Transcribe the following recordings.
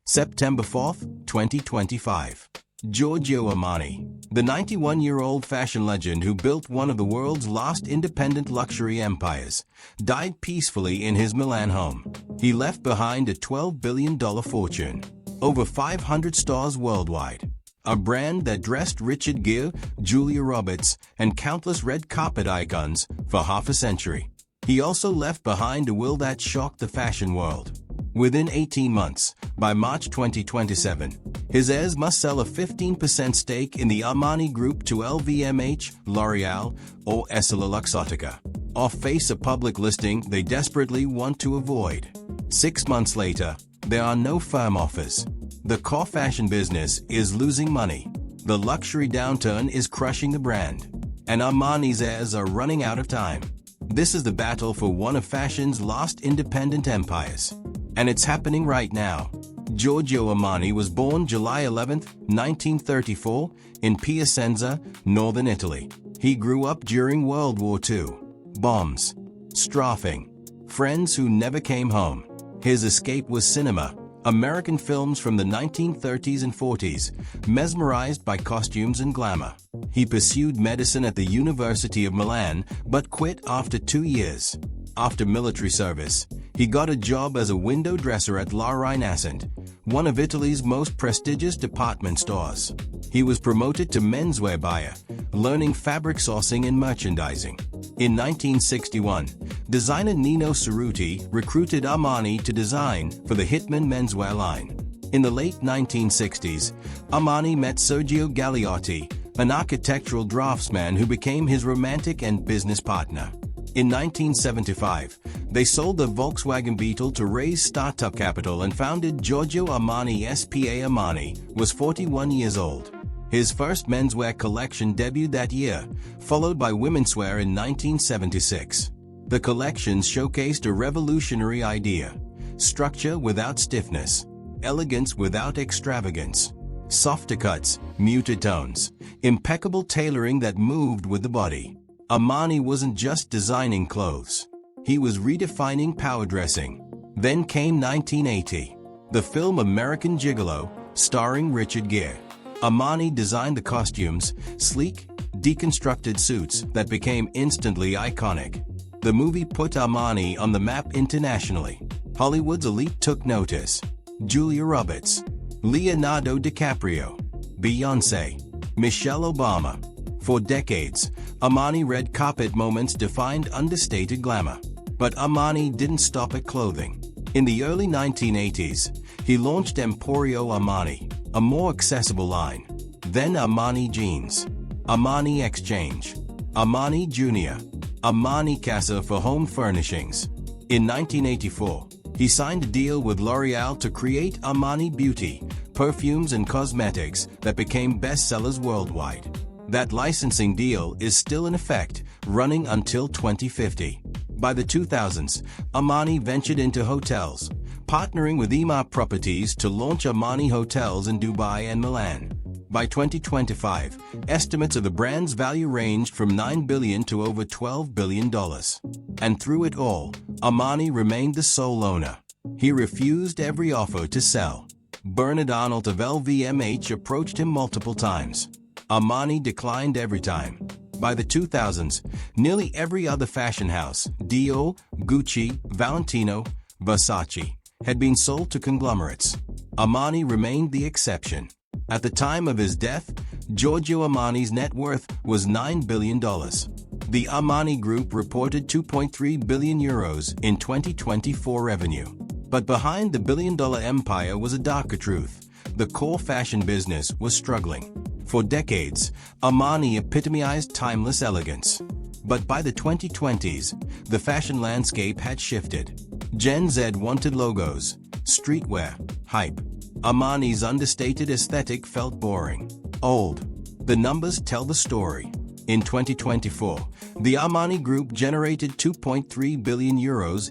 September 4, 2025. Giorgio Armani, the 91-year-old fashion legend who built one of the world's last independent luxury empires, died peacefully in his Milan home. He left behind a $12 billion fortune, over 500 stores worldwide, a brand that dressed Richard Gere, Julia Roberts, and countless red carpet icons for half a century. He also left behind a will that shocked the fashion world. Within 18 months, by March 2027, his heirs must sell a 15% stake in the Armani Group to LVMH, L'Oreal, or EssilorLuxottica, or face a public listing they desperately want to avoid. 6 months later, there are no firm offers. The core fashion business is losing money. The luxury downturn is crushing the brand, and Armani's heirs are running out of time. This is the battle for one of fashion's last independent empires. And it's happening right now. Giorgio Armani was born July 11, 1934, in Piacenza, northern Italy. He grew up during World War II. Bombs, strafing, friends who never came home. His escape was cinema, American films from the 1930s and 40s, mesmerized by costumes and glamour. He pursued medicine at the University of Milan, but quit after 2 years. After military service, he got a job as a window dresser at La Rinascente, one of Italy's most prestigious department stores. He was promoted to menswear buyer, learning fabric sourcing and merchandising. In 1961, designer Nino Cerruti recruited Armani to design for the Hitman menswear line. In the late 1960s, Armani met Sergio Gagliotti, an architectural draftsman who became his romantic and business partner. In 1975, they sold the Volkswagen Beetle to raise startup capital and founded Giorgio Armani S.p.A. Armani was 41 years old. His first menswear collection debuted that year, followed by womenswear in 1976. The collections showcased a revolutionary idea: structure without stiffness, elegance without extravagance, softer cuts, muted tones, impeccable tailoring that moved with the body. Armani wasn't just designing clothes. He was redefining power dressing. Then came 1980, the film American Gigolo, starring Richard Gere. Armani designed the costumes, sleek, deconstructed suits that became instantly iconic. The movie put Armani on the map internationally. Hollywood's elite took notice. Julia Roberts, Leonardo DiCaprio, Beyoncé, Michelle Obama. For decades, Armani red carpet moments defined understated glamour. But Armani didn't stop at clothing. In the early 1980s, he launched Emporio Armani, a more accessible line. Then Armani Jeans, Armani Exchange, Armani Junior, Armani Casa for home furnishings. In 1984, he signed a deal with L'Oreal to create Armani Beauty, perfumes and cosmetics that became bestsellers worldwide. That licensing deal is still in effect, running until 2050. By the 2000s, Armani ventured into hotels, partnering with Emaar Properties to launch Armani Hotels in Dubai and Milan. By 2025, estimates of the brand's value ranged from $9 billion to over $12 billion. And through it all, Armani remained the sole owner. He refused every offer to sell. Bernard Arnault of LVMH approached him multiple times. Armani declined every time. By the 2000s, nearly every other fashion house, Dior, Gucci, Valentino, Versace, had been sold to conglomerates. Armani remained the exception. At the time of his death, Giorgio Armani's net worth was $9 billion. The Armani Group reported €2.3 billion in 2024 revenue. But behind the billion-dollar empire was a darker truth. The core fashion business was struggling. For decades, Armani epitomized timeless elegance. But by the 2020s, the fashion landscape had shifted. Gen Z wanted logos, streetwear, hype. Armani's understated aesthetic felt boring, old. The numbers tell the story. In 2024, the Armani Group generated €2.3 billion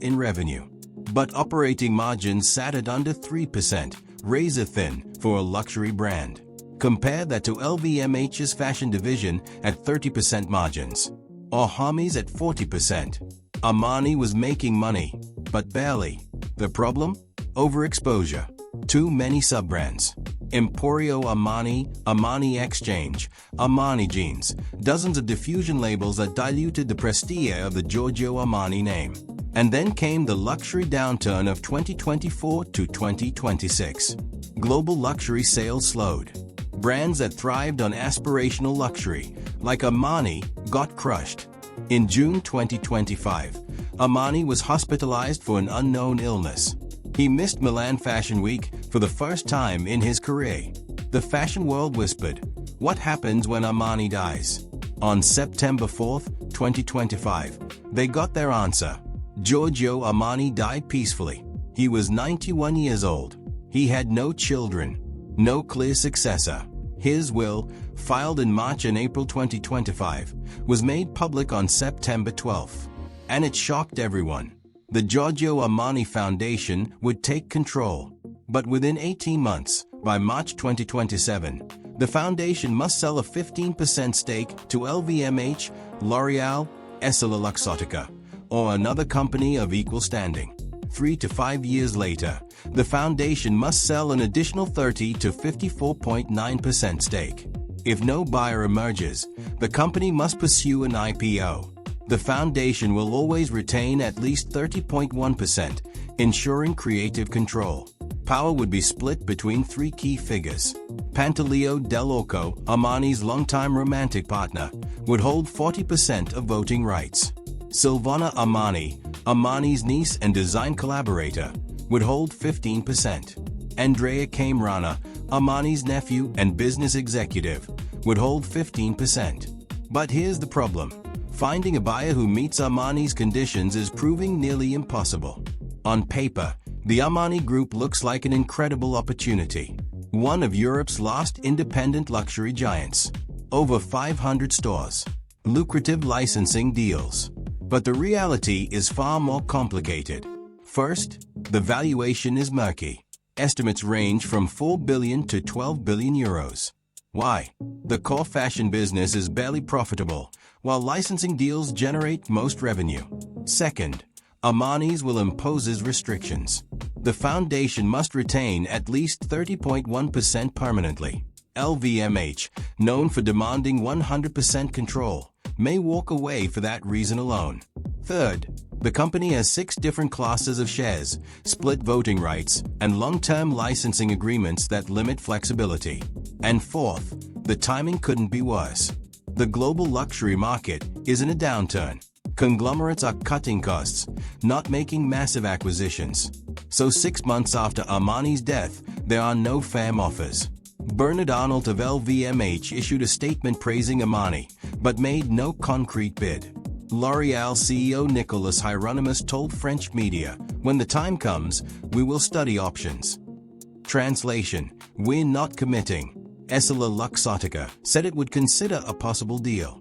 in revenue. But operating margins sat at under 3%, razor thin for a luxury brand. Compare that to LVMH's fashion division at 30% margins, or Hermes at 40%. Armani was making money, but barely. The problem? Overexposure. Too many sub-brands. Emporio Armani, Armani Exchange, Armani Jeans, dozens of diffusion labels that diluted the prestige of the Giorgio Armani name. And then came the luxury downturn of 2024 to 2026. Global luxury sales slowed. Brands that thrived on aspirational luxury, like Armani, got crushed. In June 2025, Armani was hospitalized for an unknown illness. He missed Milan Fashion Week for the first time in his career. The fashion world whispered, "What happens when Armani dies?" On September 4, 2025, they got their answer. Giorgio Armani died peacefully. He was 91 years old. He had no children, no clear successor. His will, filed in March and April 2025, was made public on September 12, and it shocked everyone. The Giorgio Armani Foundation would take control. But within 18 months, by March 2027, the foundation must sell a 15% stake to LVMH, L'Oreal, EssilorLuxottica, or another company of equal standing. 3 to 5 years later, the foundation must sell an additional 30 to 54.9% stake. If no buyer emerges, the company must pursue an IPO. The foundation will always retain at least 30.1%, ensuring creative control. Power would be split between three key figures. Pantaleo Dell'Orco, Armani's longtime romantic partner, would hold 40% of voting rights. Silvana Armani, Armani's niece and design collaborator, would hold 15%. Andrea Camerana, Armani's nephew and business executive, would hold 15%. But here's the problem. Finding a buyer who meets Armani's conditions is proving nearly impossible. On paper, the Armani Group looks like an incredible opportunity. One of Europe's last independent luxury giants. Over 500 stores. Lucrative licensing deals. But the reality is far more complicated. First, the valuation is murky. Estimates range from 4 billion to 12 billion euros. Why? The core fashion business is barely profitable, while licensing deals generate most revenue. Second, Armani's will impose restrictions. The foundation must retain at least 30.1% permanently. LVMH, known for demanding 100% control, may walk away for that reason alone. Third, the company has 6 different classes of shares, split voting rights, and long-term licensing agreements that limit flexibility. And fourth, the timing couldn't be worse. The global luxury market is in a downturn. Conglomerates are cutting costs, not making massive acquisitions. So 6 months after Armani's death, there are no firm offers. Bernard Arnault of LVMH issued a statement praising Armani, but made no concrete bid. L'Oreal CEO Nicolas Hieronymus told French media, "When the time comes, we will study options." Translation: "We're not committing." EssilorLuxottica said it would consider a possible deal.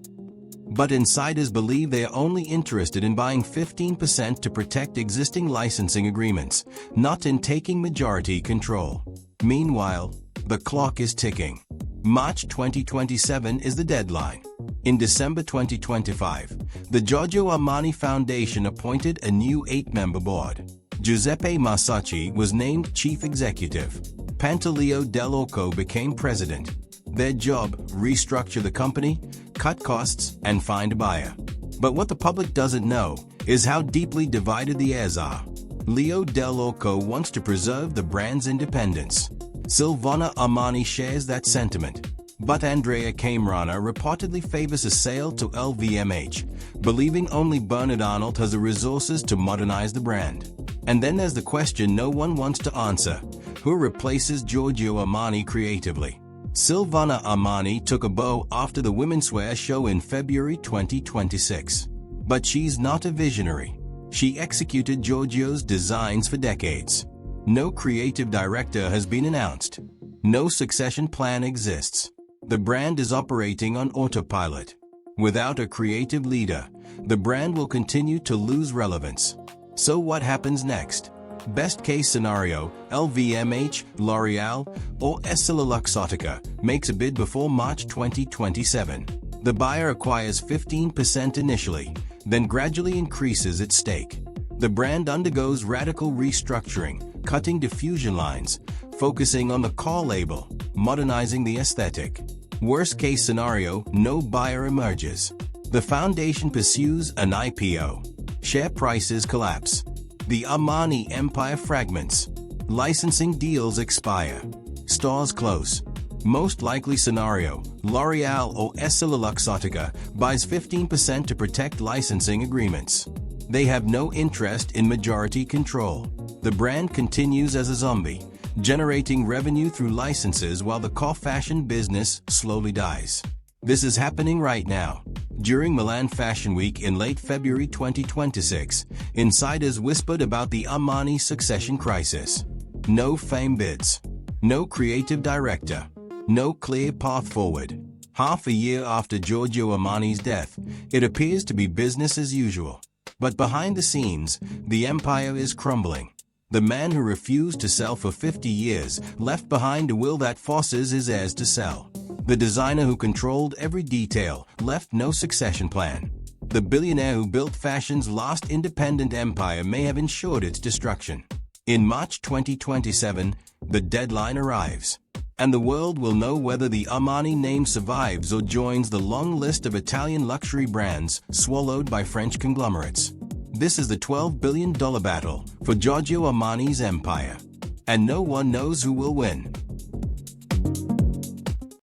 But insiders believe they are only interested in buying 15% to protect existing licensing agreements, not in taking majority control. Meanwhile, the clock is ticking. March 2027 is the deadline. In December 2025, the Giorgio Armani Foundation appointed a new 8-member board. Giuseppe Marsacci was named chief executive. Pantaleo Dell'Orco became president. Their job: restructure the company, cut costs, and find a buyer. But what the public doesn't know is how deeply divided the heirs are. Leo Dell'Orco wants to preserve the brand's independence. Silvana Armani shares that sentiment. But Andrea Camerana reportedly favors a sale to LVMH, believing only Bernard Arnault has the resources to modernize the brand. And then there's the question no one wants to answer: who replaces Giorgio Armani creatively? Silvana Armani took a bow after the women's wear show in February 2026. But she's not a visionary. She executed Giorgio's designs for decades. No creative director has been announced. No succession plan exists. The brand is operating on autopilot. Without a creative leader, the brand will continue to lose relevance. So what happens next? Best case scenario, LVMH, L'Oreal, or EssilorLuxottica makes a bid before March 2027. The buyer acquires 15% initially, then gradually increases its stake. The brand undergoes radical restructuring, cutting diffusion lines, focusing on the core label, modernizing the aesthetic. Worst-case scenario, no buyer emerges. The foundation pursues an IPO. Share prices collapse. The Armani empire fragments. Licensing deals expire. Stores close. Most likely scenario, L'Oreal or EssilorLuxottica buys 15% to protect licensing agreements. They have no interest in majority control. The brand continues as a zombie, generating revenue through licenses while the core fashion business slowly dies. This is happening right now. During Milan Fashion Week in late February 2026, insiders whispered about the Armani succession crisis. No fame bids. No creative director. No clear path forward. Half a year after Giorgio Armani's death, it appears to be business as usual. But behind the scenes, the empire is crumbling. The man who refused to sell for 50 years left behind a will that forces his heirs to sell. The designer who controlled every detail left no succession plan. The billionaire who built fashion's last independent empire may have ensured its destruction. In March 2027, the deadline arrives. And the world will know whether the Armani name survives or joins the long list of Italian luxury brands swallowed by French conglomerates. This is the $12 billion battle for Giorgio Armani's empire. And no one knows who will win.